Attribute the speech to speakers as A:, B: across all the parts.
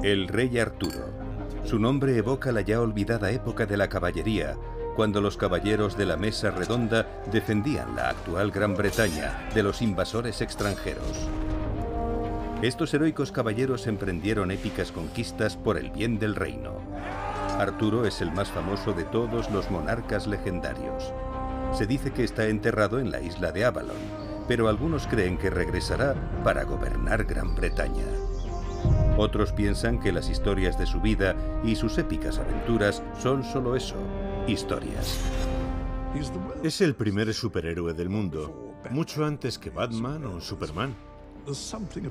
A: El rey Arturo. Su nombre evoca la ya olvidada época de la caballería, cuando los caballeros de la Mesa Redonda defendían la actual Gran Bretaña de los invasores extranjeros. Estos heroicos caballeros emprendieron épicas conquistas por el bien del reino. Arturo es el más famoso de todos los monarcas legendarios. Se dice que está enterrado en la isla de Avalon, pero algunos creen que regresará para gobernar Gran Bretaña. Otros piensan que las historias de su vida y sus épicas aventuras son solo eso, historias.
B: Es el primer superhéroe del mundo, mucho antes que Batman o Superman.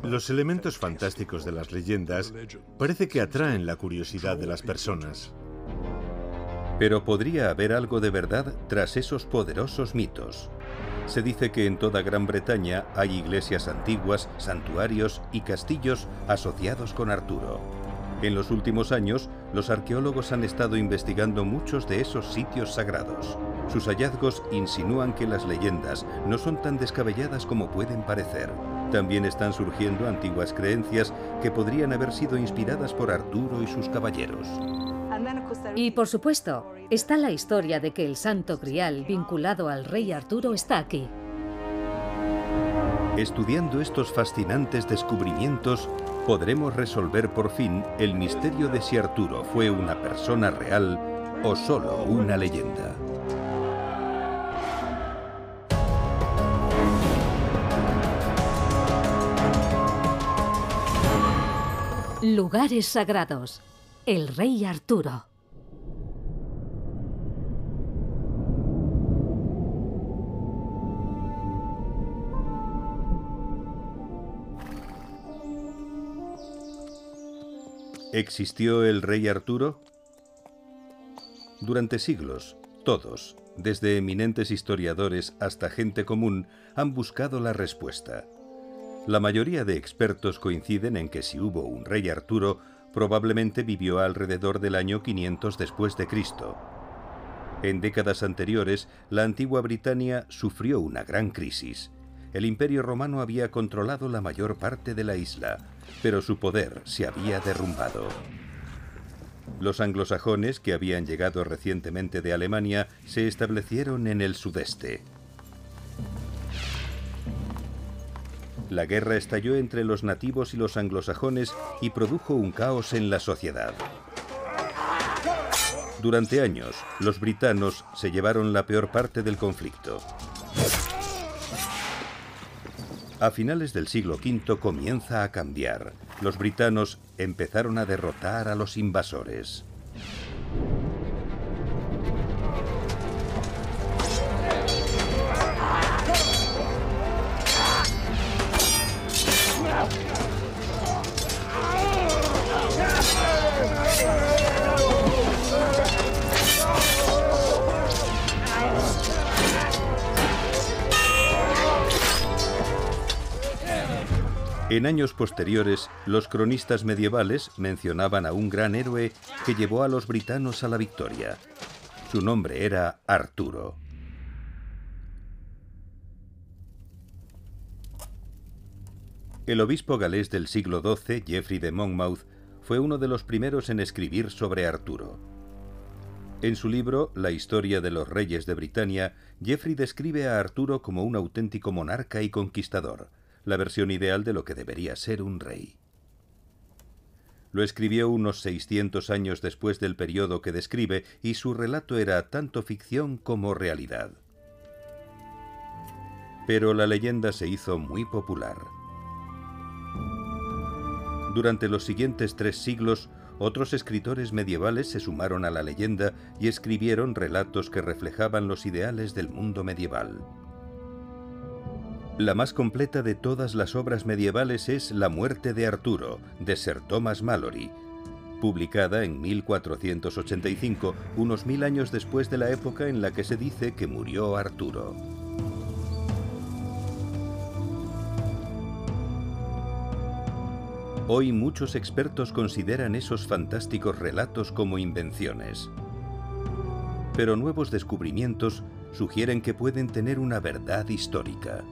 B: Los elementos fantásticos de las leyendas parece que atraen la curiosidad de las personas.
A: Pero podría haber algo de verdad tras esos poderosos mitos. Se dice que en toda Gran Bretaña hay iglesias antiguas, santuarios y castillos asociados con Arturo. En los últimos años, los arqueólogos han estado investigando muchos de esos sitios sagrados. Sus hallazgos insinúan que las leyendas no son tan descabelladas como pueden parecer. También están surgiendo antiguas creencias que podrían haber sido inspiradas por Arturo y sus caballeros.
C: Y por supuesto, está la historia de que el Santo Grial vinculado al rey Arturo está aquí.
A: Estudiando estos fascinantes descubrimientos, podremos resolver por fin el misterio de si Arturo fue una persona real o solo una leyenda.
C: Lugares sagrados. El rey Arturo.
A: ¿Existió el rey Arturo? Durante siglos, todos, desde eminentes historiadores hasta gente común, han buscado la respuesta. La mayoría de expertos coinciden en que si hubo un rey Arturo, probablemente vivió alrededor del año 500 después de Cristo. En décadas anteriores, la antigua Britania sufrió una gran crisis. El Imperio Romano había controlado la mayor parte de la isla, pero su poder se había derrumbado. Los anglosajones, que habían llegado recientemente de Alemania, se establecieron en el sudeste. La guerra estalló entre los nativos y los anglosajones y produjo un caos en la sociedad. Durante años, los britanos se llevaron la peor parte del conflicto. A finales del siglo V comienza a cambiar. Los britanos empezaron a derrotar a los invasores. En años posteriores, los cronistas medievales mencionaban a un gran héroe que llevó a los britanos a la victoria. Su nombre era Arturo. El obispo galés del siglo XII, Geoffrey de Monmouth, fue uno de los primeros en escribir sobre Arturo. En su libro La historia de los reyes de Britania, Geoffrey describe a Arturo como un auténtico monarca y conquistador, la versión ideal de lo que debería ser un rey. Lo escribió unos 600 años después del periodo que describe y su relato era tanto ficción como realidad. Pero la leyenda se hizo muy popular. Durante los siguientes 3 siglos, otros escritores medievales se sumaron a la leyenda y escribieron relatos que reflejaban los ideales del mundo medieval. La más completa de todas las obras medievales es La muerte de Arturo, de Sir Thomas Malory, publicada en 1485, unos 1000 años después de la época en la que se dice que murió Arturo. Hoy muchos expertos consideran esos fantásticos relatos como invenciones. pero nuevos descubrimientos sugieren que pueden tener una verdad histórica.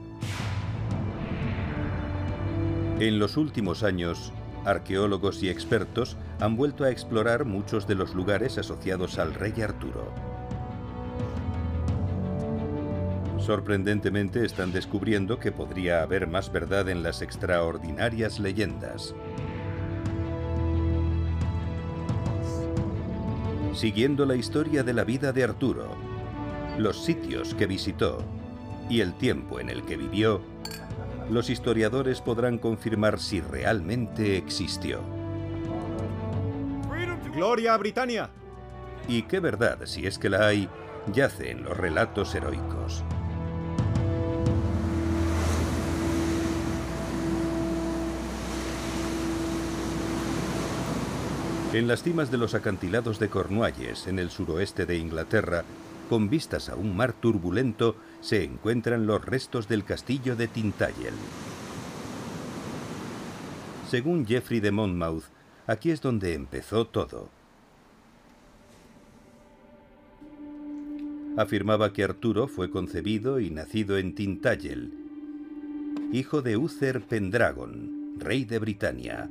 A: En los últimos años, arqueólogos y expertos han vuelto a explorar muchos de los lugares asociados al rey Arturo. Sorprendentemente están descubriendo que podría haber más verdad en las extraordinarias leyendas. Siguiendo la historia de la vida de Arturo, los sitios que visitó y el tiempo en el que vivió, los historiadores podrán confirmar si realmente existió.
D: ¡Gloria a Britania!
A: Y qué verdad, si es que la hay, yace en los relatos heroicos. En las cimas de los acantilados de Cornualles, en el suroeste de Inglaterra, con vistas a un mar turbulento, se encuentran los restos del castillo de Tintagel. Según Geoffrey de Monmouth, aquí es donde empezó todo. Afirmaba que Arturo fue concebido y nacido en Tintagel, hijo de Uther Pendragon, rey de Britania,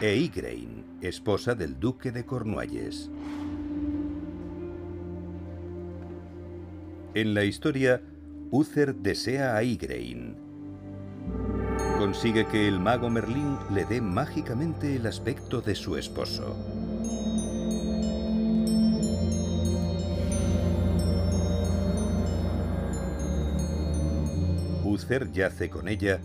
A: e Igraine, esposa del duque de Cornualles. En la historia, Uther desea a Igraine. Consigue que el mago Merlín le dé mágicamente el aspecto de su esposo. Uther yace con ella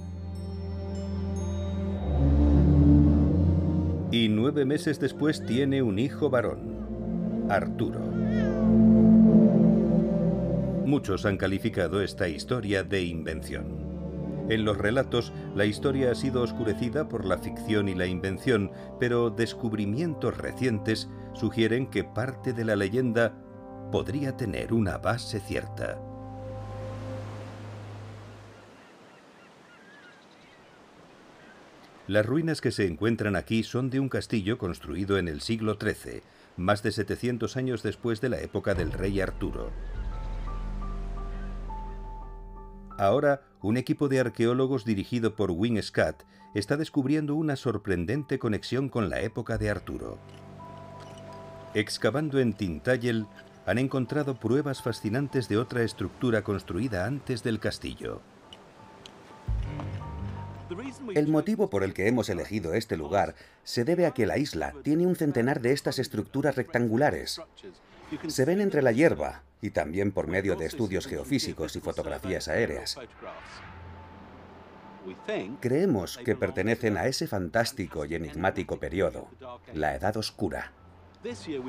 A: y 9 meses después tiene un hijo varón, Arturo. Muchos han calificado esta historia de invención. En los relatos, la historia ha sido oscurecida por la ficción y la invención, pero descubrimientos recientes sugieren que parte de la leyenda podría tener una base cierta. Las ruinas que se encuentran aquí son de un castillo construido en el siglo XIII, más de 700 años después de la época del rey Arturo. Ahora, un equipo de arqueólogos dirigido por Wyn Scott está descubriendo una sorprendente conexión con la época de Arturo. Excavando en Tintagel, han encontrado pruebas fascinantes de otra estructura construida antes del castillo.
E: El motivo por el que hemos elegido este lugar se debe a que la isla tiene un centenar de estas estructuras rectangulares. Se ven entre la hierba y también por medio de estudios geofísicos y fotografías aéreas. Creemos que pertenecen a ese fantástico y enigmático periodo, la Edad Oscura.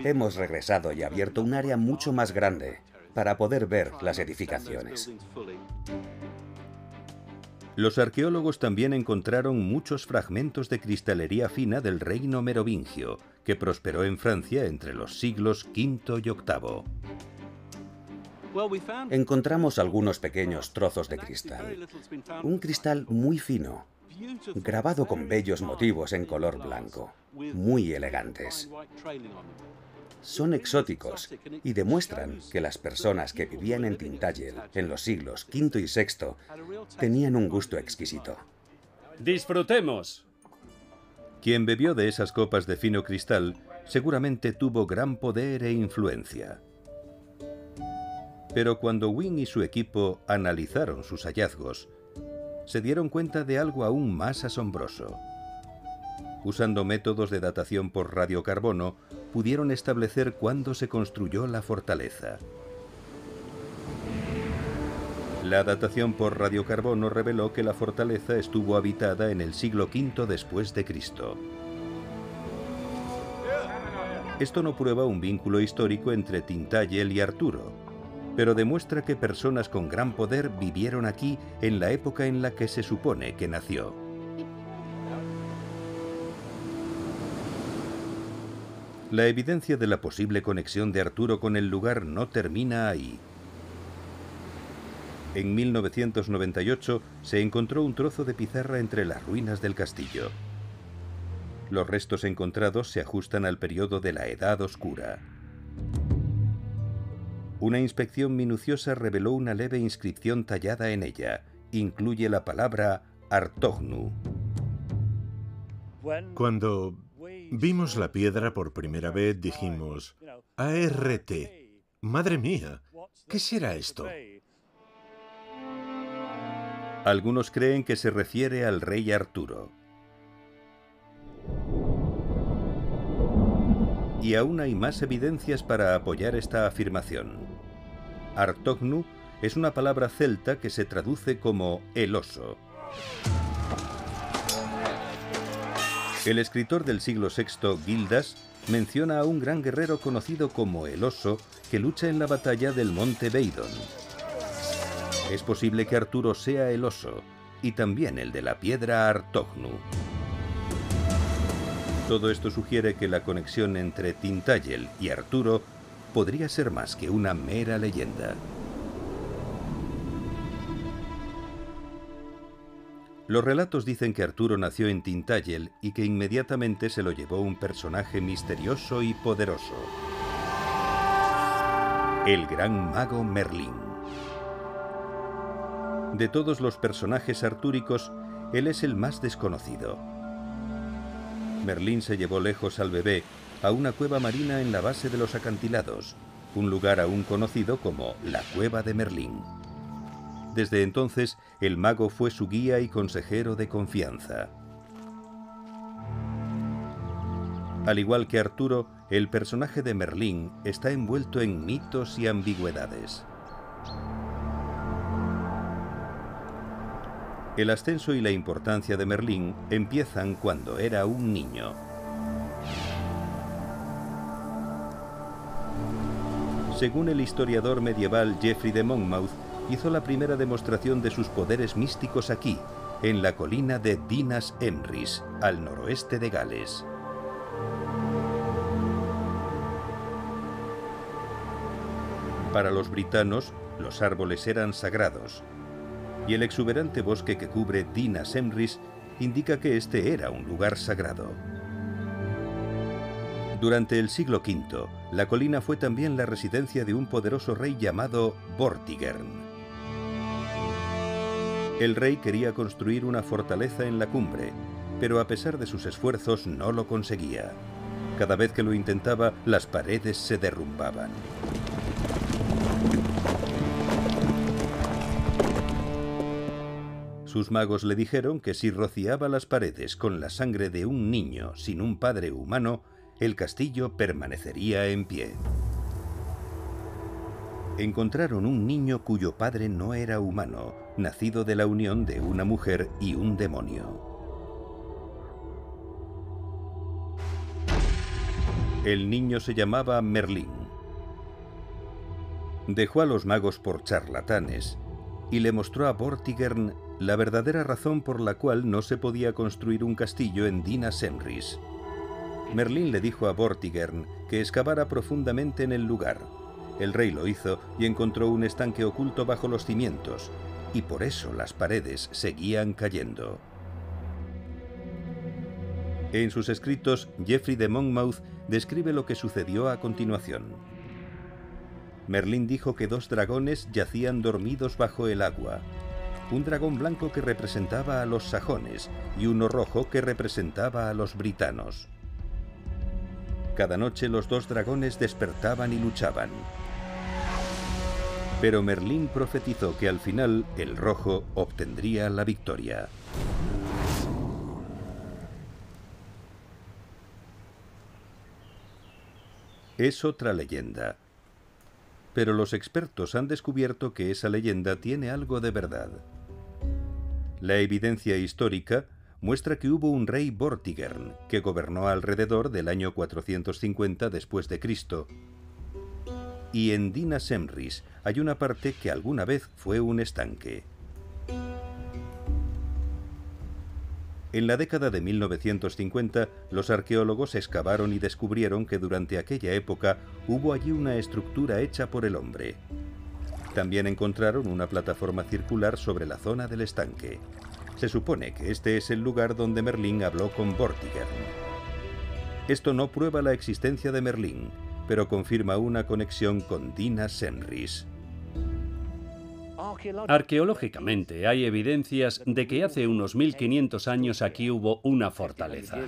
E: Hemos regresado y abierto un área mucho más grande para poder ver las edificaciones.
A: Los arqueólogos también encontraron muchos fragmentos de cristalería fina del reino merovingio, que prosperó en Francia entre los siglos V y VIII.
E: Encontramos algunos pequeños trozos de cristal. Un cristal muy fino, grabado con bellos motivos en color blanco, muy elegantes. Son exóticos y demuestran que las personas que vivían en Tintagel en los siglos V y VI tenían un gusto exquisito.
D: ¡Disfrutemos!
A: Quien bebió de esas copas de fino cristal seguramente tuvo gran poder e influencia. Pero cuando Wyn y su equipo analizaron sus hallazgos, se dieron cuenta de algo aún más asombroso. Usando métodos de datación por radiocarbono, pudieron establecer cuándo se construyó la fortaleza. La datación por radiocarbono reveló que la fortaleza estuvo habitada en el siglo V después de Cristo. Esto no prueba un vínculo histórico entre Tintagel y Arturo, pero demuestra que personas con gran poder vivieron aquí en la época en la que se supone que nació. La evidencia de la posible conexión de Arturo con el lugar no termina ahí. En 1998 se encontró un trozo de pizarra entre las ruinas del castillo. Los restos encontrados se ajustan al periodo de la Edad Oscura. Una inspección minuciosa reveló una leve inscripción tallada en ella. Incluye la palabra Artognu.
B: Cuando vimos la piedra por primera vez, dijimos, ART. ¡Madre mía! ¿Qué será esto?
A: Algunos creen que se refiere al rey Arturo. Y aún hay más evidencias para apoyar esta afirmación. Artognu es una palabra celta que se traduce como el oso. El escritor del siglo VI, Gildas, menciona a un gran guerrero conocido como el oso que lucha en la batalla del monte Beidon. Es posible que Arturo sea el oso, y también el de la piedra Artognu. Todo esto sugiere que la conexión entre Tintagel y Arturo podría ser más que una mera leyenda. Los relatos dicen que Arturo nació en Tintagel y que inmediatamente se lo llevó un personaje misterioso y poderoso: el gran mago Merlín. De todos los personajes artúricos, él es el más desconocido. Merlín se llevó lejos al bebé a una cueva marina en la base de los acantilados, un lugar aún conocido como la Cueva de Merlín. Desde entonces, el mago fue su guía y consejero de confianza. Al igual que Arturo, el personaje de Merlín está envuelto en mitos y ambigüedades. El ascenso y la importancia de Merlín empiezan cuando era un niño. Según el historiador medieval Geoffrey de Monmouth, hizo la primera demostración de sus poderes místicos aquí, en la colina de Dinas Emrys, al noroeste de Gales. Para los britanos, los árboles eran sagrados, y el exuberante bosque que cubre Dinas Emrys indica que este era un lugar sagrado. Durante el siglo V, la colina fue también la residencia de un poderoso rey llamado Vortigern. El rey quería construir una fortaleza en la cumbre, pero a pesar de sus esfuerzos no lo conseguía. Cada vez que lo intentaba, las paredes se derrumbaban. Sus magos le dijeron que si rociaba las paredes con la sangre de un niño sin un padre humano, el castillo permanecería en pie. Encontraron un niño cuyo padre no era humano, nacido de la unión de una mujer y un demonio. El niño se llamaba Merlín. Dejó a los magos por charlatanes y le mostró a Vortigern la verdadera razón por la cual no se podía construir un castillo en Dinas Emrys. Merlín le dijo a Vortigern que excavara profundamente en el lugar. El rey lo hizo y encontró un estanque oculto bajo los cimientos, y por eso las paredes seguían cayendo. En sus escritos, Geoffrey de Monmouth describe lo que sucedió a continuación. Merlín dijo que 2 dragones yacían dormidos bajo el agua. Un dragón blanco que representaba a los sajones y uno rojo que representaba a los britanos. Cada noche los 2 dragones despertaban y luchaban. Pero Merlín profetizó que al final el rojo obtendría la victoria. Es otra leyenda. Pero los expertos han descubierto que esa leyenda tiene algo de verdad. La evidencia histórica muestra que hubo un rey Vortigern que gobernó alrededor del año 450 después de Cristo. Y en Dinas Emrys hay una parte que alguna vez fue un estanque. En la década de 1950, los arqueólogos excavaron y descubrieron que durante aquella época hubo allí una estructura hecha por el hombre. También encontraron una plataforma circular sobre la zona del estanque. Se supone que este es el lugar donde Merlín habló con Vortigern. Esto no prueba la existencia de Merlín, pero confirma una conexión con Dina Senrys.
D: Arqueológicamente hay evidencias de que hace unos 1500 años aquí hubo una fortaleza.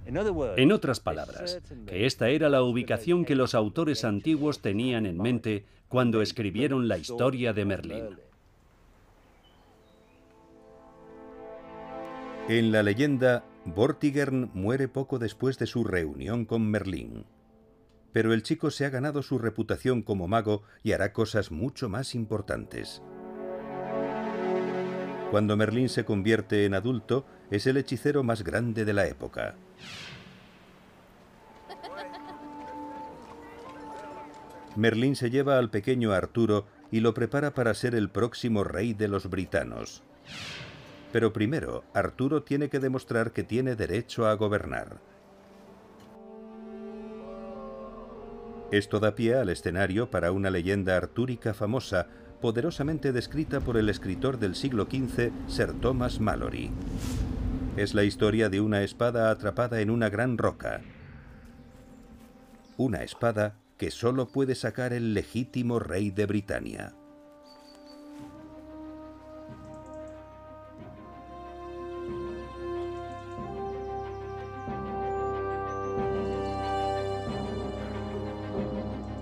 D: En otras palabras, que esta era la ubicación que los autores antiguos tenían en mente cuando escribieron la historia de Merlín.
A: En la leyenda, Vortigern muere poco después de su reunión con Merlín. Pero el chico se ha ganado su reputación como mago y hará cosas mucho más importantes. Cuando Merlín se convierte en adulto, es el hechicero más grande de la época. Merlín se lleva al pequeño Arturo y lo prepara para ser el próximo rey de los britanos. Pero primero, Arturo tiene que demostrar que tiene derecho a gobernar. Esto da pie al escenario para una leyenda artúrica famosa, poderosamente descrita por el escritor del siglo XV, Sir Thomas Malory. Es la historia de una espada atrapada en una gran roca. Una espada que solo puede sacar el legítimo rey de Britania.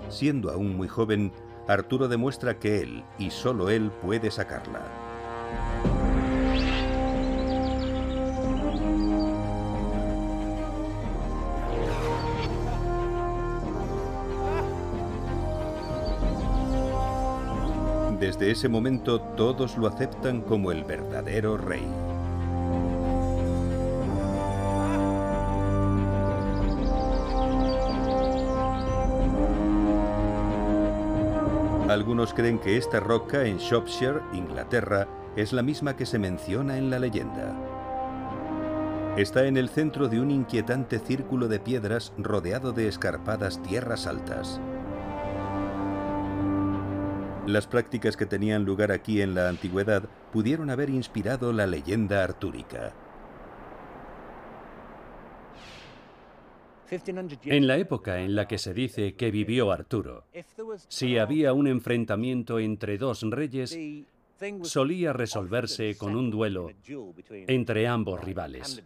A: Siendo aún muy joven, Arturo demuestra que él, y solo él, puede sacarla. Desde ese momento, todos lo aceptan como el verdadero rey. Algunos creen que esta roca en Shropshire, Inglaterra, es la misma que se menciona en la leyenda. Está en el centro de un inquietante círculo de piedras rodeado de escarpadas tierras altas. Las prácticas que tenían lugar aquí en la antigüedad pudieron haber inspirado la leyenda artúrica.
D: En la época en la que se dice que vivió Arturo, si había un enfrentamiento entre dos reyes, solía resolverse con un duelo entre ambos rivales.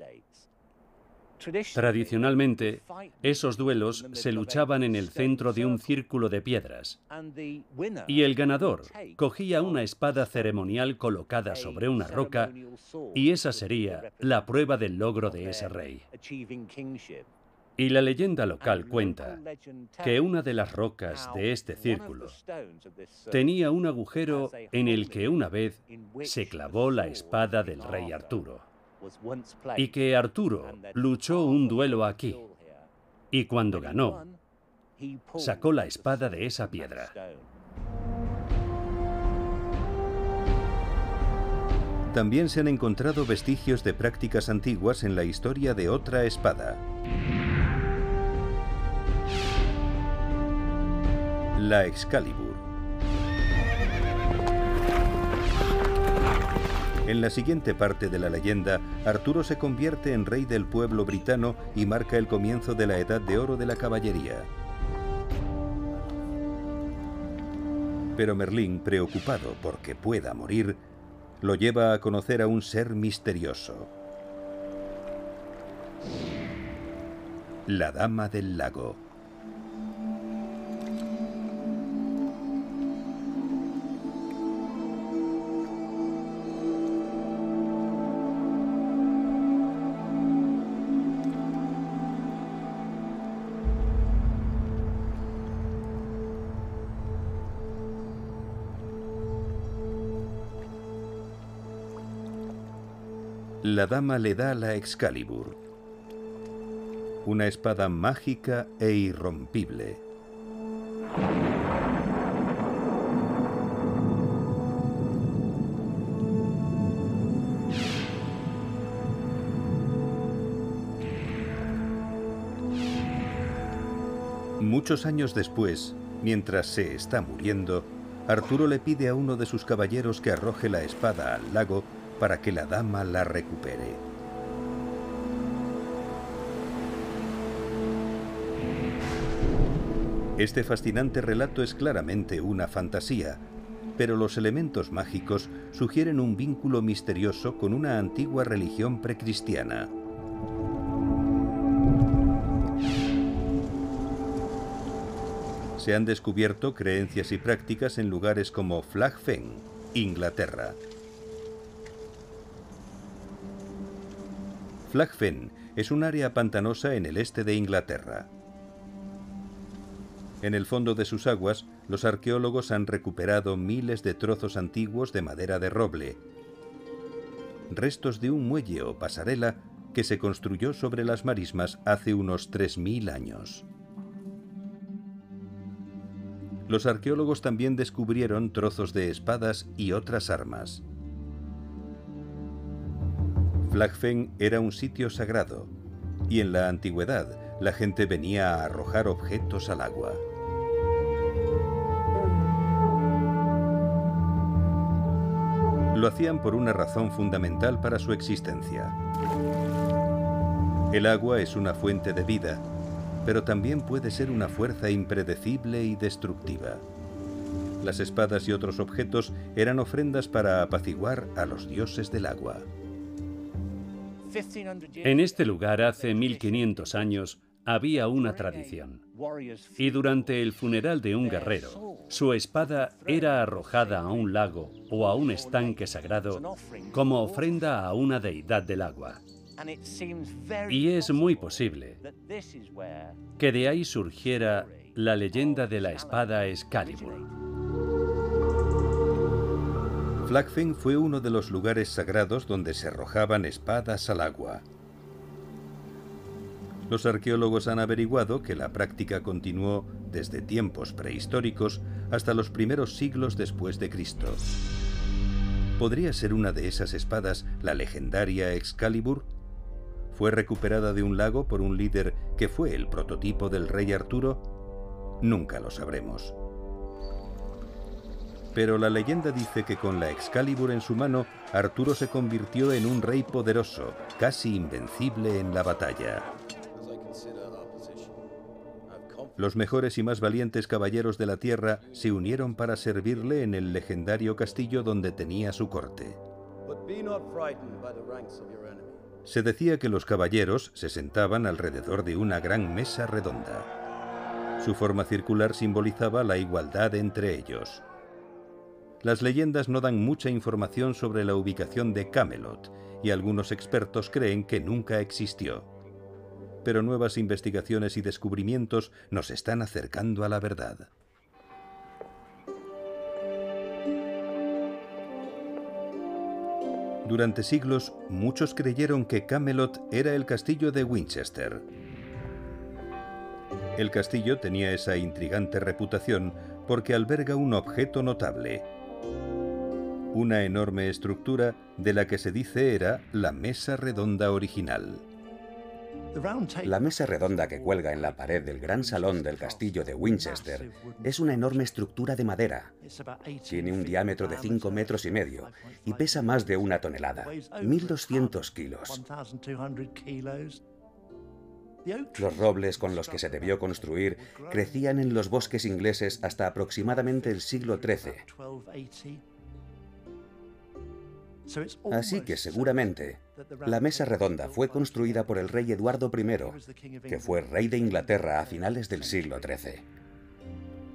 D: Tradicionalmente, esos duelos se luchaban en el centro de un círculo de piedras, y el ganador cogía una espada ceremonial colocada sobre una roca, y esa sería la prueba del logro de ese rey. Y la leyenda local cuenta que una de las rocas de este círculo tenía un agujero en el que una vez se clavó la espada del rey Arturo, y que Arturo luchó un duelo aquí, y cuando ganó, sacó la espada de esa piedra.
A: También se han encontrado vestigios de prácticas antiguas en la historia de otra espada. La Excalibur. En la siguiente parte de la leyenda, Arturo se convierte en rey del pueblo britano y marca el comienzo de la Edad de Oro de la caballería. Pero Merlín, preocupado porque pueda morir, lo lleva a conocer a un ser misterioso: la Dama del Lago. La dama le da la Excalibur, una espada mágica e irrompible. Muchos años después, mientras se está muriendo, Arturo le pide a uno de sus caballeros que arroje la espada al lago para que la dama la recupere. Este fascinante relato es claramente una fantasía, pero los elementos mágicos sugieren un vínculo misterioso con una antigua religión precristiana. Se han descubierto creencias y prácticas en lugares como Flag Fen, Inglaterra. Flag Fen es un área pantanosa en el este de Inglaterra. En el fondo de sus aguas, los arqueólogos han recuperado miles de trozos antiguos de madera de roble, restos de un muelle o pasarela que se construyó sobre las marismas hace unos 3000 años. Los arqueólogos también descubrieron trozos de espadas y otras armas. Flag Fen era un sitio sagrado, y en la antigüedad la gente venía a arrojar objetos al agua. Lo hacían por una razón fundamental para su existencia. El agua es una fuente de vida, pero también puede ser una fuerza impredecible y destructiva. Las espadas y otros objetos eran ofrendas para apaciguar a los dioses del agua.
D: En este lugar, hace 1500 años, había una tradición. Y durante el funeral de un guerrero, su espada era arrojada a un lago o a un estanque sagrado como ofrenda a una deidad del agua. Y es muy posible que de ahí surgiera la leyenda de la espada Excalibur.
A: Flag Fen fue uno de los lugares sagrados donde se arrojaban espadas al agua. Los arqueólogos han averiguado que la práctica continuó desde tiempos prehistóricos hasta los primeros siglos después de Cristo. ¿Podría ser una de esas espadas la legendaria Excalibur? ¿Fue recuperada de un lago por un líder que fue el prototipo del rey Arturo? Nunca lo sabremos. Pero la leyenda dice que con la Excalibur en su mano, Arturo se convirtió en un rey poderoso, casi invencible en la batalla. Los mejores y más valientes caballeros de la tierra se unieron para servirle en el legendario castillo donde tenía su corte. Se decía que los caballeros se sentaban alrededor de una gran mesa redonda. Su forma circular simbolizaba la igualdad entre ellos. Las leyendas no dan mucha información sobre la ubicación de Camelot, y algunos expertos creen que nunca existió. Pero nuevas investigaciones y descubrimientos nos están acercando a la verdad. Durante siglos, muchos creyeron que Camelot era el castillo de Winchester. El castillo tenía esa intrigante reputación porque alberga un objeto notable: una enorme estructura de la que se dice era la mesa redonda original.
E: La mesa redonda que cuelga en la pared del gran salón del castillo de Winchester es una enorme estructura de madera. Tiene un diámetro de 5,5 metros y pesa más de 1 tonelada, 1.200 kilos. Los robles con los que se debió construir crecían en los bosques ingleses hasta aproximadamente el siglo XIII. Así que seguramente la mesa redonda fue construida por el rey Eduardo I, que fue rey de Inglaterra a finales del siglo XIII.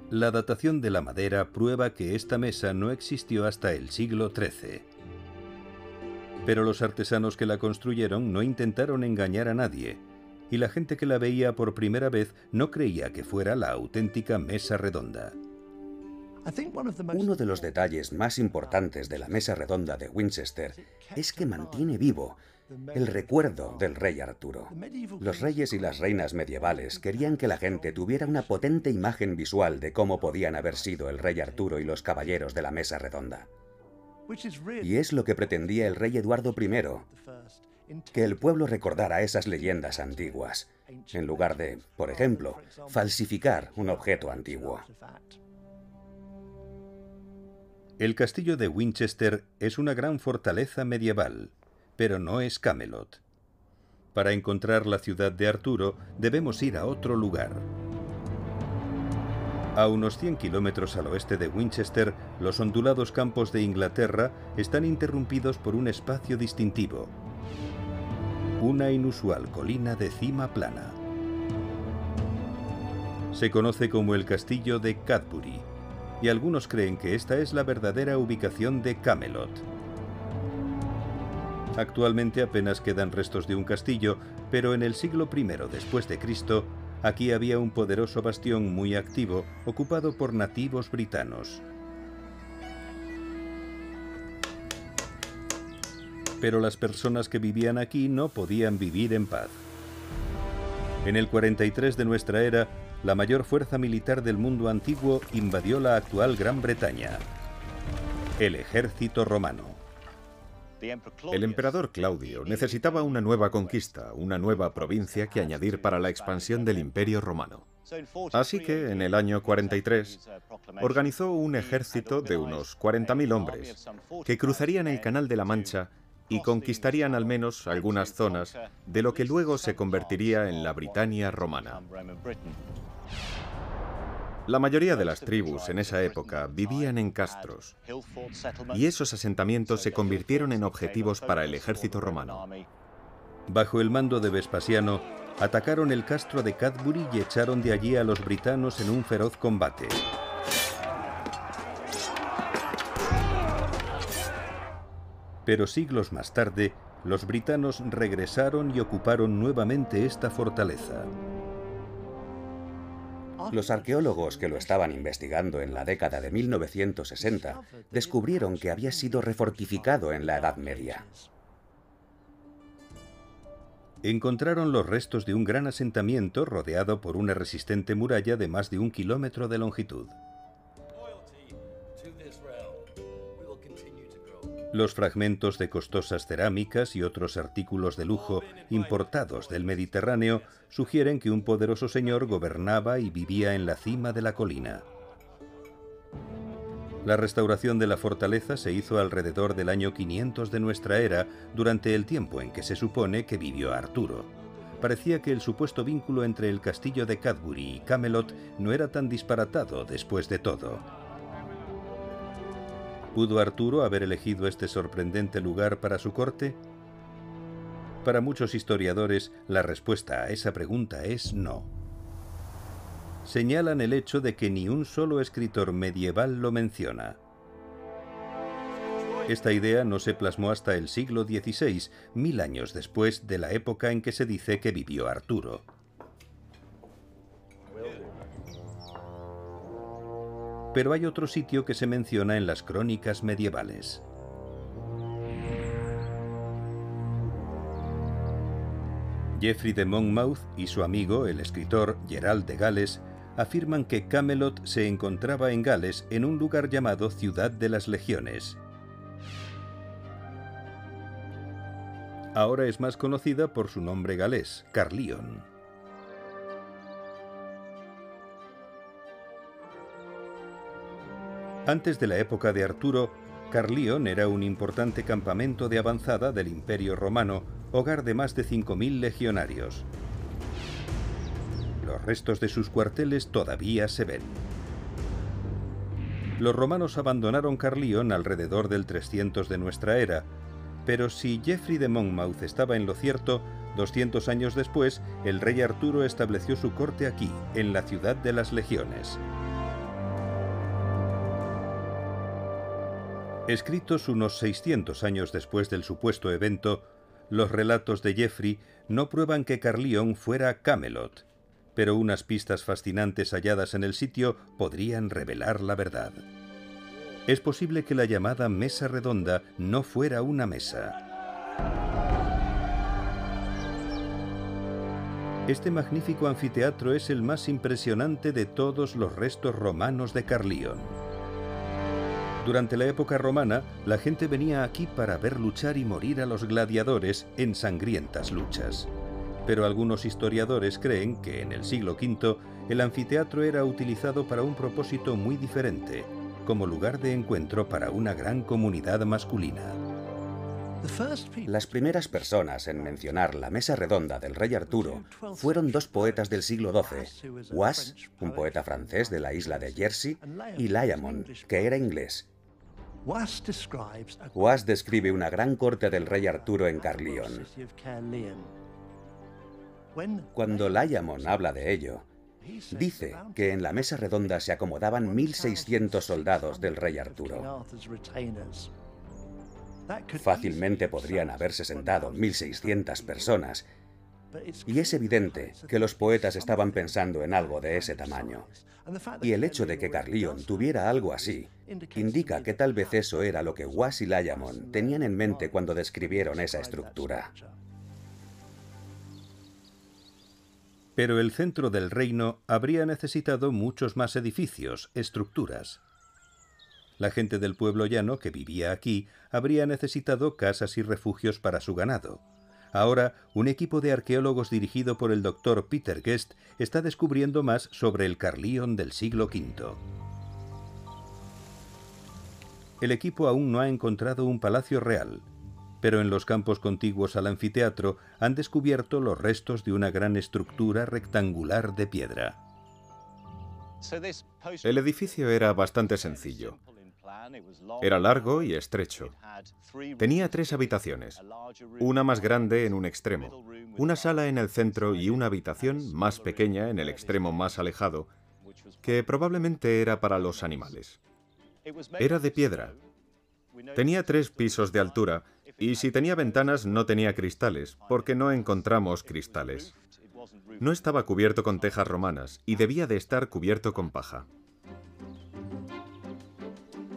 A: La datación de la madera prueba que esta mesa no existió hasta el siglo XIII. Pero los artesanos que la construyeron no intentaron engañar a nadie, y la gente que la veía por primera vez no creía que fuera la auténtica mesa redonda.
E: Uno de los detalles más importantes de la mesa redonda de Winchester es que mantiene vivo el recuerdo del rey Arturo. Los reyes y las reinas medievales querían que la gente tuviera una potente imagen visual de cómo podían haber sido el rey Arturo y los caballeros de la mesa redonda. Y es lo que pretendía el rey Eduardo I, que el pueblo recordara esas leyendas antiguas, en lugar de, por ejemplo, falsificar un objeto antiguo.
A: El castillo de Winchester es una gran fortaleza medieval, pero no es Camelot. Para encontrar la ciudad de Arturo, debemos ir a otro lugar. A unos 100 kilómetros al oeste de Winchester, los ondulados campos de Inglaterra están interrumpidos por un espacio distintivo. Una inusual colina de cima plana. Se conoce como el castillo de Cadbury, y algunos creen que esta es la verdadera ubicación de Camelot. Actualmente apenas quedan restos de un castillo, pero en el siglo I después de Cristo, aquí había un poderoso bastión muy activo, ocupado por nativos britanos. Pero las personas que vivían aquí no podían vivir en paz. En el 43 de nuestra era, la mayor fuerza militar del mundo antiguo invadió la actual Gran Bretaña: el ejército romano.
F: El emperador Claudio necesitaba una nueva conquista, una nueva provincia que añadir para la expansión del Imperio Romano. Así que, en el año 43, organizó un ejército de unos 40.000 hombres que cruzarían el Canal de la Mancha y conquistarían al menos algunas zonas de lo que luego se convertiría en la Britania romana. La mayoría de las tribus en esa época vivían en castros, y esos asentamientos se convirtieron en objetivos para el ejército romano.
A: Bajo el mando de Vespasiano, atacaron el castro de Cadbury y echaron de allí a los britanos en un feroz combate. Pero siglos más tarde, los britanos regresaron y ocuparon nuevamente esta fortaleza.
E: Los arqueólogos que lo estaban investigando en la década de 1960 descubrieron que había sido refortificado en la Edad Media.
A: Encontraron los restos de un gran asentamiento rodeado por una resistente muralla de más de 1 kilómetro de longitud. Los fragmentos de costosas cerámicas y otros artículos de lujo importados del Mediterráneo sugieren que un poderoso señor gobernaba y vivía en la cima de la colina. La restauración de la fortaleza se hizo alrededor del año 500 de nuestra era, durante el tiempo en que se supone que vivió Arturo. Parecía que el supuesto vínculo entre el castillo de Cadbury y Camelot no era tan disparatado después de todo. ¿Pudo Arturo haber elegido este sorprendente lugar para su corte? Para muchos historiadores, la respuesta a esa pregunta es no. Señalan el hecho de que ni un solo escritor medieval lo menciona. Esta idea no se plasmó hasta el siglo XVI, 1000 años después de la época en que se dice que vivió Arturo. Pero hay otro sitio que se menciona en las crónicas medievales. Geoffrey de Monmouth y su amigo, el escritor Gerald de Gales, afirman que Camelot se encontraba en Gales, en un lugar llamado Ciudad de las Legiones. Ahora es más conocida por su nombre galés, Caerleon. Antes de la época de Arturo, Caerleon era un importante campamento de avanzada del Imperio Romano, hogar de más de 5.000 legionarios. Los restos de sus cuarteles todavía se ven. Los romanos abandonaron Caerleon alrededor del 300 de nuestra era, pero si Geoffrey de Monmouth estaba en lo cierto, 200 años después, el rey Arturo estableció su corte aquí, en la Ciudad de las Legiones. Escritos unos 600 años después del supuesto evento, los relatos de Geoffrey no prueban que Caerleon fuera Camelot, pero unas pistas fascinantes halladas en el sitio podrían revelar la verdad. Es posible que la llamada Mesa Redonda no fuera una mesa. Este magnífico anfiteatro es el más impresionante de todos los restos romanos de Caerleon. Durante la época romana, la gente venía aquí para ver luchar y morir a los gladiadores en sangrientas luchas. Pero algunos historiadores creen que en el siglo V el anfiteatro era utilizado para un propósito muy diferente, como lugar de encuentro para una gran comunidad masculina.
E: Las primeras personas en mencionar la mesa redonda del rey Arturo fueron dos poetas del siglo XII, Was, un poeta francés de la isla de Jersey, y Layamon, que era inglés. Was describe una gran corte del rey Arturo en Caerleon. Cuando Layamon habla de ello, dice que en la mesa redonda se acomodaban 1.600 soldados del rey Arturo. Fácilmente podrían haberse sentado 1.600 personas, y es evidente que los poetas estaban pensando en algo de ese tamaño. Y el hecho de que Caerleon tuviera algo así indica que tal vez eso era lo que Was y Layamon tenían en mente cuando describieron esa estructura.
A: Pero el centro del reino habría necesitado muchos más edificios, estructuras. La gente del pueblo llano que vivía aquí habría necesitado casas y refugios para su ganado. Ahora, un equipo de arqueólogos dirigido por el Dr. Peter Guest está descubriendo más sobre el Caerleon del siglo V. El equipo aún no ha encontrado un palacio real, pero en los campos contiguos al anfiteatro han descubierto los restos de una gran estructura rectangular de piedra.
F: El edificio era bastante sencillo. Era largo y estrecho. Tenía 3 habitaciones, una más grande en un extremo, una sala en el centro y una habitación más pequeña en el extremo más alejado, que probablemente era para los animales. Era de piedra. Tenía 3 pisos de altura y si tenía ventanas no tenía cristales, porque no encontramos cristales. No estaba cubierto con tejas romanas y debía de estar cubierto con paja.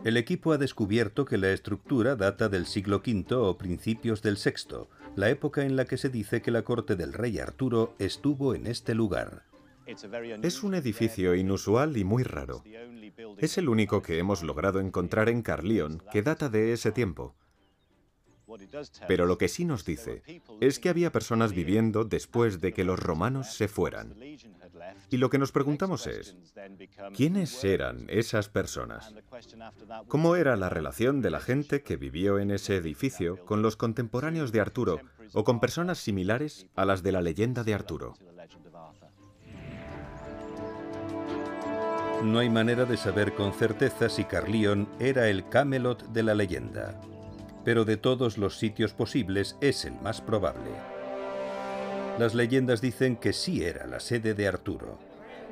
A: El equipo ha descubierto que la estructura data del siglo V o principios del VI, la época en la que se dice que la corte del rey Arturo estuvo en este lugar.
F: Es un edificio inusual y muy raro. Es el único que hemos logrado encontrar en Caerleon que data de ese tiempo. Pero lo que sí nos dice es que había personas viviendo después de que los romanos se fueran. Y lo que nos preguntamos es, ¿quiénes eran esas personas? ¿Cómo era la relación de la gente que vivió en ese edificio con los contemporáneos de Arturo o con personas similares a las de la leyenda de Arturo?
A: No hay manera de saber con certeza si Caerleon era el Camelot de la leyenda, pero de todos los sitios posibles es el más probable. Las leyendas dicen que sí era la sede de Arturo.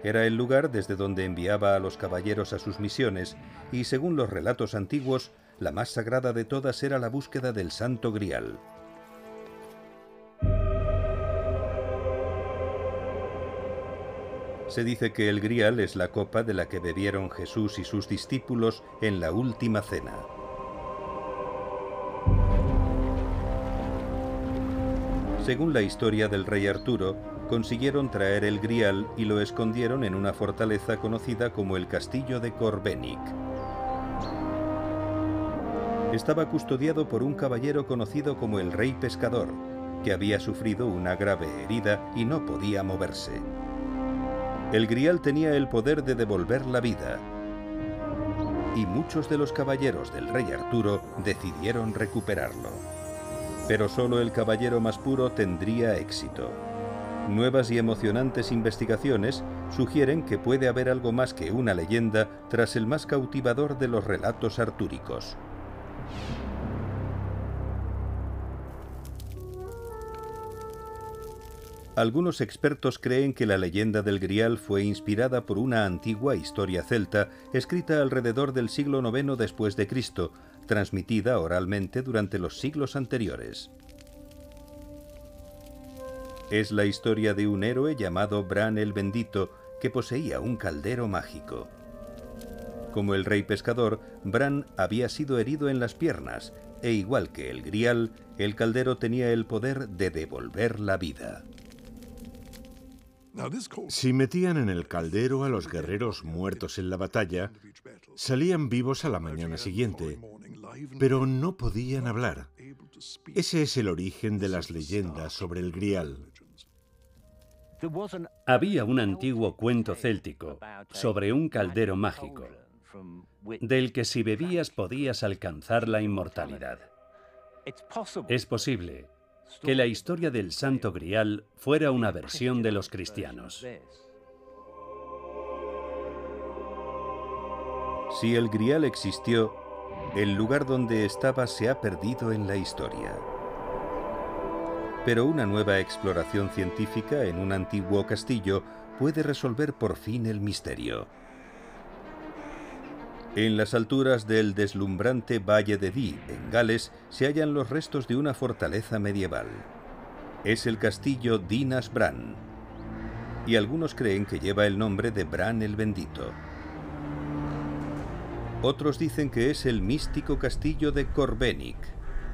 A: Era el lugar desde donde enviaba a los caballeros a sus misiones y, según los relatos antiguos, la más sagrada de todas era la búsqueda del Santo Grial. Se dice que el Grial es la copa de la que bebieron Jesús y sus discípulos en la última cena. Según la historia del rey Arturo, consiguieron traer el Grial y lo escondieron en una fortaleza conocida como el Castillo de Corbenic. Estaba custodiado por un caballero conocido como el Rey Pescador, que había sufrido una grave herida y no podía moverse. El Grial tenía el poder de devolver la vida, y muchos de los caballeros del rey Arturo decidieron recuperarlo. Pero solo el caballero más puro tendría éxito. Nuevas y emocionantes investigaciones sugieren que puede haber algo más que una leyenda tras el más cautivador de los relatos artúricos. Algunos expertos creen que la leyenda del Grial fue inspirada por una antigua historia celta escrita alrededor del siglo IX después de Cristo, transmitida oralmente durante los siglos anteriores. Es la historia de un héroe llamado Bran el Bendito que poseía un caldero mágico. Como el rey pescador, Bran había sido herido en las piernas e igual que el Grial, el caldero tenía el poder de devolver la vida.
B: Si metían en el caldero a los guerreros muertos en la batalla, salían vivos a la mañana siguiente, pero no podían hablar. Ese es el origen de las leyendas sobre el Grial.
D: Había un antiguo cuento céltico sobre un caldero mágico, del que si bebías podías alcanzar la inmortalidad. Es posible que la historia del Santo Grial fuera una versión de los cristianos.
A: Si el Grial existió, el lugar donde estaba se ha perdido en la historia. Pero una nueva exploración científica en un antiguo castillo puede resolver por fin el misterio. En las alturas del deslumbrante Valle de Dee, en Gales, se hallan los restos de una fortaleza medieval. Es el castillo Dinas Bran, y algunos creen que lleva el nombre de Bran el Bendito. Otros dicen que es el místico castillo de Corbenic,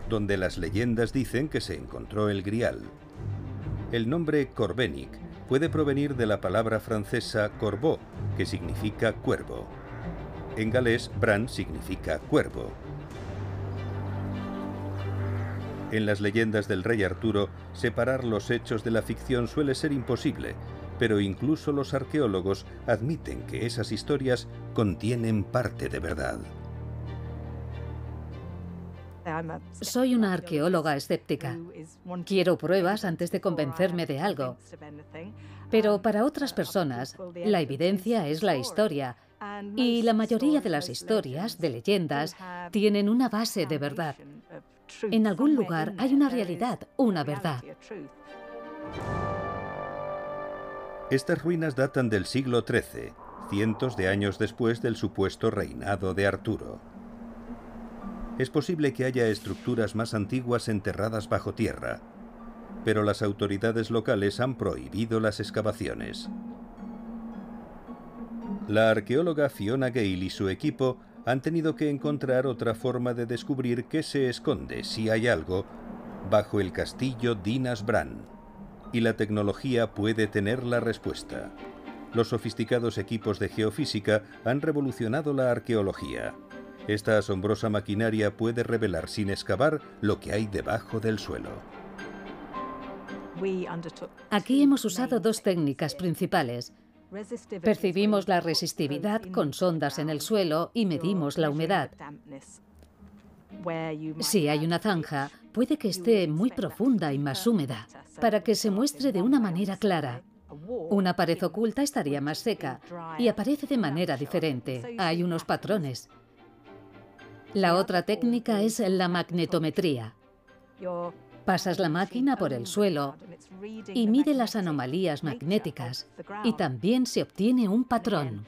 A: donde las leyendas dicen que se encontró el Grial. El nombre Corbenic puede provenir de la palabra francesa corbeau, que significa cuervo. En galés, Bran significa cuervo. En las leyendas del rey Arturo, separar los hechos de la ficción suele ser imposible, pero incluso los arqueólogos admiten que esas historias contienen parte de verdad.
C: Soy una arqueóloga escéptica. Quiero pruebas antes de convencerme de algo. Pero para otras personas, la evidencia es la historia. Y la mayoría de las historias, de leyendas, tienen una base de verdad. En algún lugar hay una realidad, una verdad.
A: Estas ruinas datan del siglo XIII, cientos de años después del supuesto reinado de Arturo. Es posible que haya estructuras más antiguas enterradas bajo tierra, pero las autoridades locales han prohibido las excavaciones. La arqueóloga Fiona Gale y su equipo han tenido que encontrar otra forma de descubrir qué se esconde, si hay algo, bajo el castillo Dinas Bran. Y la tecnología puede tener la respuesta. Los sofisticados equipos de geofísica han revolucionado la arqueología. Esta asombrosa maquinaria puede revelar sin excavar lo que hay debajo del suelo.
C: Aquí hemos usado dos técnicas principales. Percibimos la resistividad con sondas en el suelo y medimos la humedad. Si hay una zanja, puede que esté muy profunda y más húmeda, para que se muestre de una manera clara. Una pared oculta estaría más seca y aparece de manera diferente. Hay unos patrones. La otra técnica es la magnetometría. Pasas la máquina por el suelo y mide las anomalías magnéticas y también se obtiene un patrón.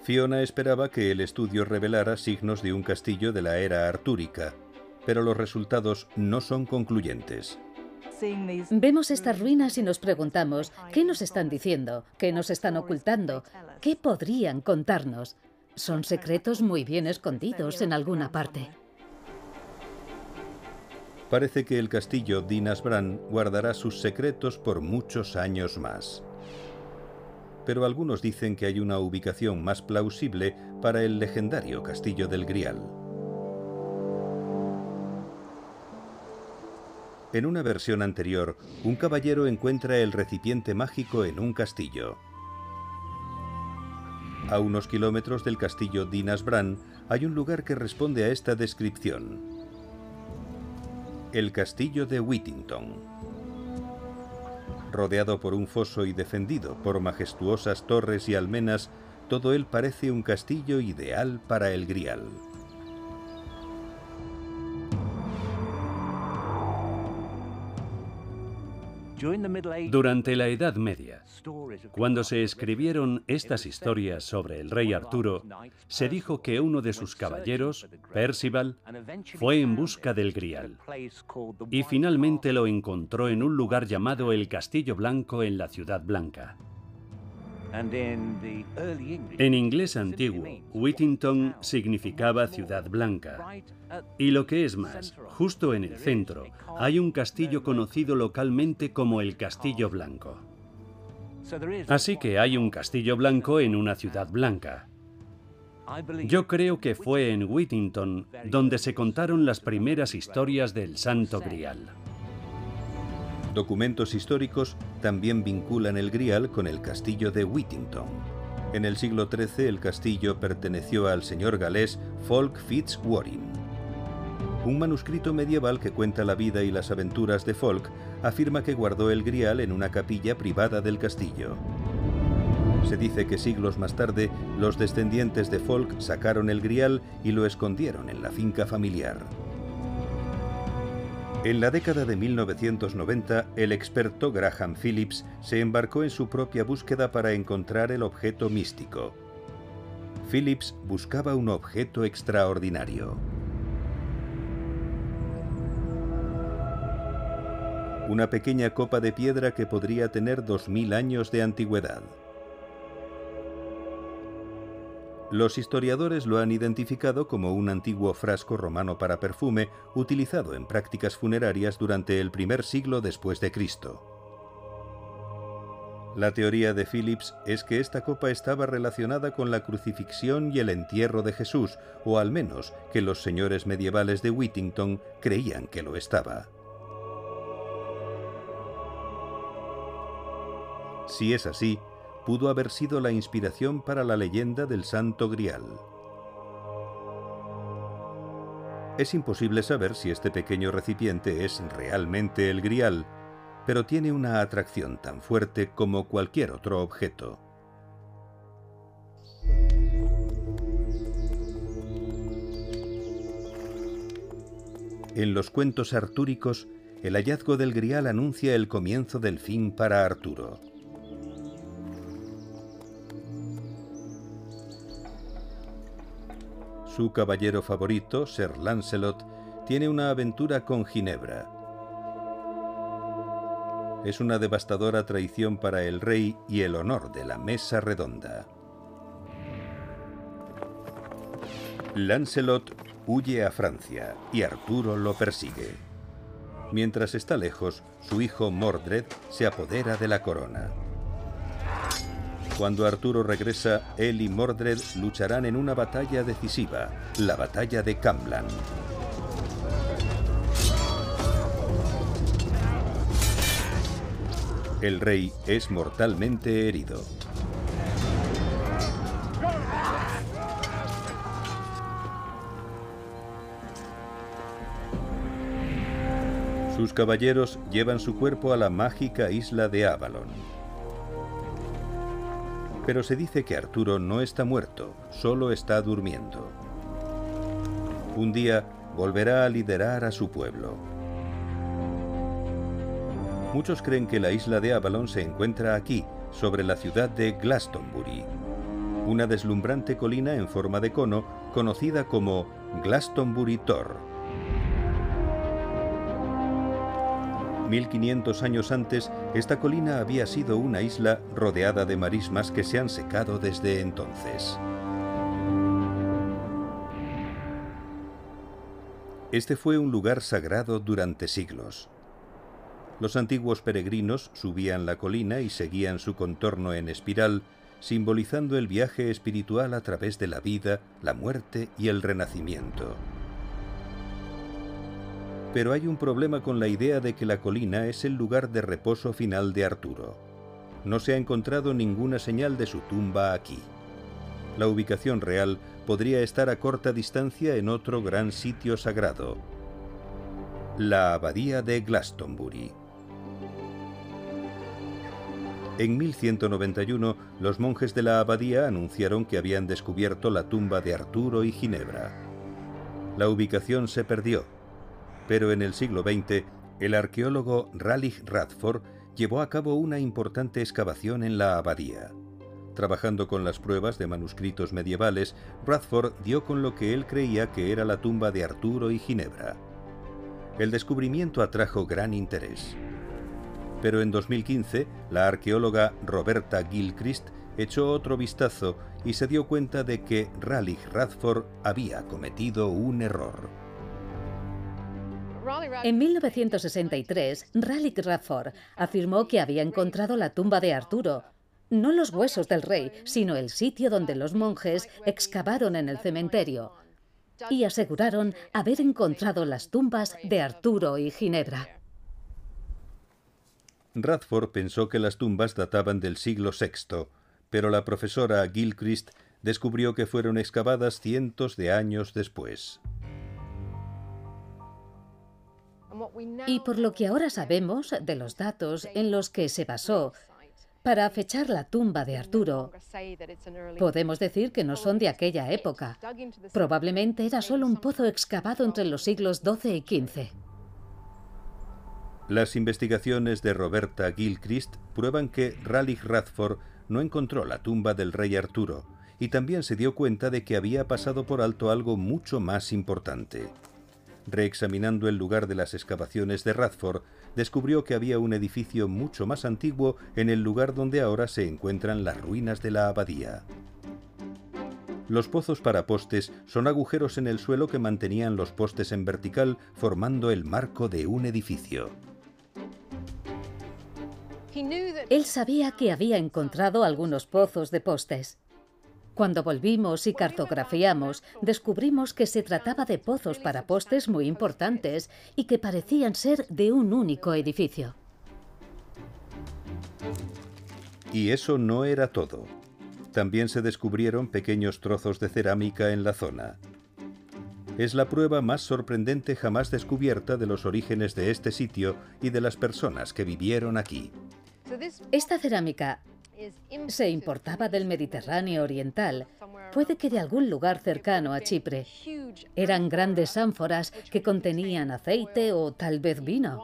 A: Fiona esperaba que el estudio revelara signos de un castillo de la era artúrica, pero los resultados no son concluyentes.
C: Vemos estas ruinas y nos preguntamos, ¿qué nos están diciendo? ¿Qué nos están ocultando? ¿Qué podrían contarnos? Son secretos muy bien escondidos en alguna parte.
A: Parece que el castillo Dinas Bran guardará sus secretos por muchos años más. Pero algunos dicen que hay una ubicación más plausible para el legendario castillo del Grial. En una versión anterior, un caballero encuentra el recipiente mágico en un castillo. A unos kilómetros del castillo Dinas Bran hay un lugar que responde a esta descripción: el castillo de Whittington. Rodeado por un foso y defendido por majestuosas torres y almenas, todo él parece un castillo ideal para el Grial.
D: Durante la Edad Media, cuando se escribieron estas historias sobre el rey Arturo, se dijo que uno de sus caballeros, Percival, fue en busca del Grial y finalmente lo encontró en un lugar llamado el Castillo Blanco en la Ciudad Blanca. En inglés antiguo, Whittington significaba Ciudad Blanca. Y lo que es más, justo en el centro, hay un castillo conocido localmente como el Castillo Blanco. Así que hay un Castillo Blanco en una Ciudad Blanca. Yo creo que fue en Whittington donde se contaron las primeras historias del Santo Grial.
A: Documentos históricos también vinculan el Grial con el castillo de Whittington. En el siglo XIII el castillo perteneció al señor galés Fulk Fitzwarren. Un manuscrito medieval que cuenta la vida y las aventuras de Fulk afirma que guardó el grial en una capilla privada del castillo. Se dice que siglos más tarde los descendientes de Fulk sacaron el grial y lo escondieron en la finca familiar. En la década de 1990, el experto Graham Phillips se embarcó en su propia búsqueda para encontrar el objeto místico. Phillips buscaba un objeto extraordinario. Una pequeña copa de piedra que podría tener 2000 años de antigüedad. Los historiadores lo han identificado como un antiguo frasco romano para perfume utilizado en prácticas funerarias durante el primer siglo después de Cristo. La teoría de Phillips es que esta copa estaba relacionada con la crucifixión y el entierro de Jesús, o al menos que los señores medievales de Whittington creían que lo estaba. Si es así, pudo haber sido la inspiración para la leyenda del Santo Grial. Es imposible saber si este pequeño recipiente es realmente el Grial, pero tiene una atracción tan fuerte como cualquier otro objeto. En los cuentos artúricos, el hallazgo del Grial anuncia el comienzo del fin para Arturo. Su caballero favorito, Sir Lancelot, tiene una aventura con Ginebra. Es una devastadora traición para el rey y el honor de la mesa redonda. Lancelot huye a Francia y Arturo lo persigue. Mientras está lejos, su hijo Mordred se apodera de la corona. Cuando Arturo regresa, él y Mordred lucharán en una batalla decisiva, la batalla de Camlan. El rey es mortalmente herido. Sus caballeros llevan su cuerpo a la mágica isla de Avalon. Pero se dice que Arturo no está muerto, solo está durmiendo. Un día volverá a liderar a su pueblo. Muchos creen que la isla de Avalon se encuentra aquí, sobre la ciudad de Glastonbury, una deslumbrante colina en forma de cono conocida como Glastonbury Tor. 1500 años antes, esta colina había sido una isla rodeada de marismas que se han secado desde entonces. Este fue un lugar sagrado durante siglos. Los antiguos peregrinos subían la colina y seguían su contorno en espiral, simbolizando el viaje espiritual a través de la vida, la muerte y el renacimiento. Pero hay un problema con la idea de que la colina es el lugar de reposo final de Arturo. No se ha encontrado ninguna señal de su tumba aquí. La ubicación real podría estar a corta distancia en otro gran sitio sagrado, la abadía de Glastonbury. En 1191, los monjes de la abadía anunciaron que habían descubierto la tumba de Arturo y Ginebra. La ubicación se perdió, pero en el siglo XX, el arqueólogo Raleigh Radford llevó a cabo una importante excavación en la abadía. Trabajando con las pruebas de manuscritos medievales, Radford dio con lo que él creía que era la tumba de Arturo y Ginebra. El descubrimiento atrajo gran interés. Pero en 2015, la arqueóloga Roberta Gilchrist echó otro vistazo y se dio cuenta de que Raleigh Radford había cometido un error.
C: En 1963, Raleigh Radford afirmó que había encontrado la tumba de Arturo, no los huesos del rey, sino el sitio donde los monjes excavaron en el cementerio, y aseguraron haber encontrado las tumbas de Arturo y Ginebra.
A: Radford pensó que las tumbas databan del siglo VI, pero la profesora Gilchrist descubrió que fueron excavadas cientos de años después.
C: Y por lo que ahora sabemos de los datos en los que se basó para fechar la tumba de Arturo, podemos decir que no son de aquella época. Probablemente era solo un pozo excavado entre los siglos XII y XV.
A: Las investigaciones de Roberta Gilchrist prueban que Raleigh Radford no encontró la tumba del rey Arturo y también se dio cuenta de que había pasado por alto algo mucho más importante. Reexaminando el lugar de las excavaciones de Radford, descubrió que había un edificio mucho más antiguo en el lugar donde ahora se encuentran las ruinas de la abadía. Los pozos para postes son agujeros en el suelo que mantenían los postes en vertical, formando el marco de un edificio.
C: Él sabía que había encontrado algunos pozos de postes. Cuando volvimos y cartografiamos, descubrimos que se trataba de pozos para postes muy importantes y que parecían ser de un único edificio.
A: Y eso no era todo. También se descubrieron pequeños trozos de cerámica en la zona. Es la prueba más sorprendente jamás descubierta de los orígenes de este sitio y de las personas que vivieron aquí.
C: Esta cerámica se importaba del Mediterráneo oriental, puede que de algún lugar cercano a Chipre. Eran grandes ánforas que contenían aceite o tal vez vino.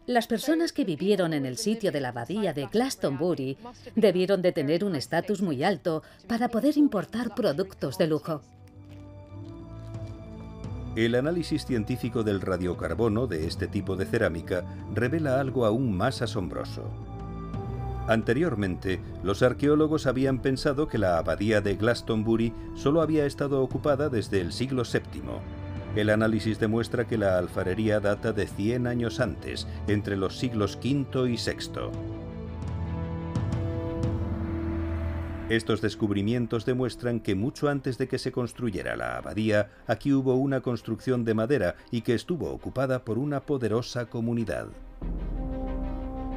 C: Las personas que vivieron en el sitio de la abadía de Glastonbury debieron de tener un estatus muy alto para poder importar productos de lujo.
A: El análisis científico del radiocarbono de este tipo de cerámica revela algo aún más asombroso. Anteriormente, los arqueólogos habían pensado que la abadía de Glastonbury solo había estado ocupada desde el siglo VII. El análisis demuestra que la alfarería data de 100 años antes, entre los siglos V y VI. Estos descubrimientos demuestran que mucho antes de que se construyera la abadía, aquí hubo una construcción de madera y que estuvo ocupada por una poderosa comunidad.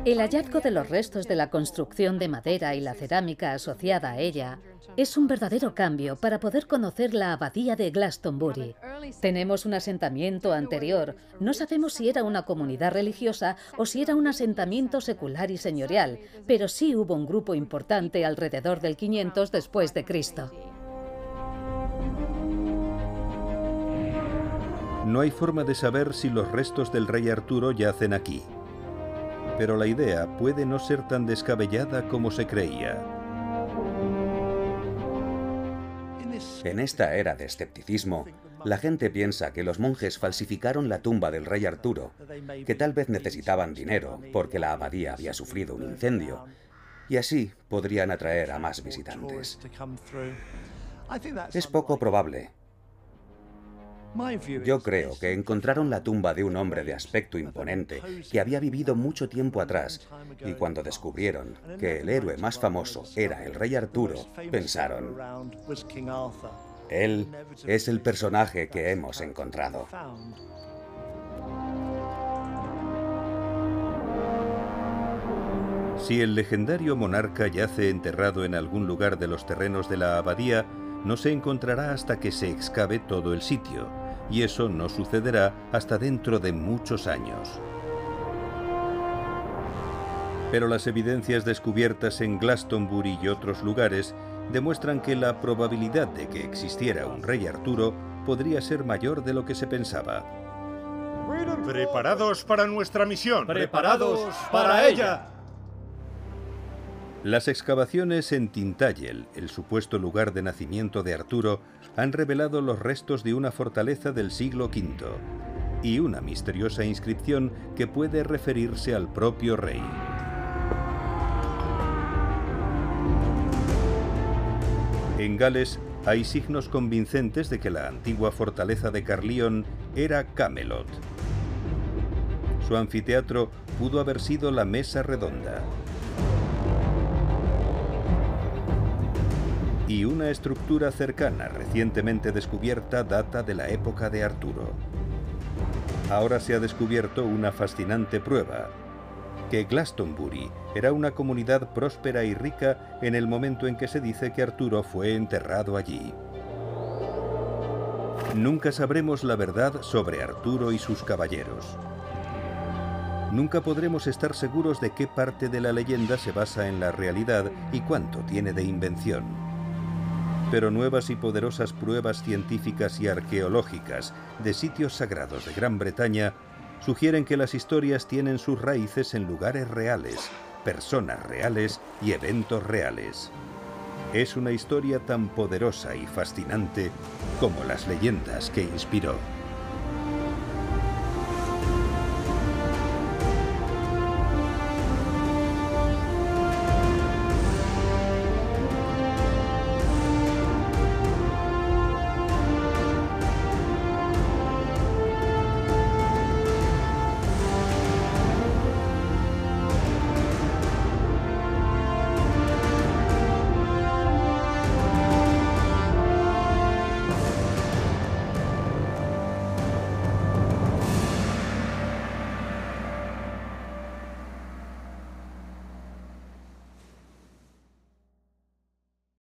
C: El hallazgo de los restos de la construcción de madera y la cerámica asociada a ella es un verdadero cambio para poder conocer la abadía de Glastonbury. Tenemos un asentamiento anterior. No sabemos si era una comunidad religiosa o si era un asentamiento secular y señorial, pero sí hubo un grupo importante alrededor del 500 después de Cristo.
A: No hay forma de saber si los restos del rey Arturo yacen aquí. Pero la idea puede no ser tan descabellada como se creía.
E: En esta era de escepticismo, la gente piensa que los monjes falsificaron la tumba del rey Arturo, que tal vez necesitaban dinero porque la abadía había sufrido un incendio, y así podrían atraer a más visitantes. Es poco probable. Yo creo que encontraron la tumba de un hombre de aspecto imponente que había vivido mucho tiempo atrás, y cuando descubrieron que el héroe más famoso era el rey Arturo, pensaron: él es el personaje que hemos encontrado.
A: Si el legendario monarca yace enterrado en algún lugar de los terrenos de la abadía, no se encontrará hasta que se excave todo el sitio, y eso no sucederá hasta dentro de muchos años. Pero las evidencias descubiertas en Glastonbury y otros lugares demuestran que la probabilidad de que existiera un rey Arturo podría ser mayor de lo que se pensaba.
B: ¡Preparados para nuestra misión!
G: ¡Preparados para ella!
A: Las excavaciones en Tintagel, el supuesto lugar de nacimiento de Arturo, han revelado los restos de una fortaleza del siglo V y una misteriosa inscripción que puede referirse al propio rey. En Gales hay signos convincentes de que la antigua fortaleza de Caerleon era Camelot. Su anfiteatro pudo haber sido la Mesa Redonda. Y una estructura cercana recientemente descubierta data de la época de Arturo. Ahora se ha descubierto una fascinante prueba, que Glastonbury Era una comunidad próspera y rica en el momento en que se dice que Arturo fue enterrado allí. Nunca sabremos la verdad sobre Arturo y sus caballeros. Nunca podremos estar seguros de qué parte de la leyenda se basa en la realidad y cuánto tiene de invención. Pero nuevas y poderosas pruebas científicas y arqueológicas de sitios sagrados de Gran Bretaña sugieren que las historias tienen sus raíces en lugares reales, personas reales y eventos reales. Es una historia tan poderosa y fascinante como las leyendas que inspiró.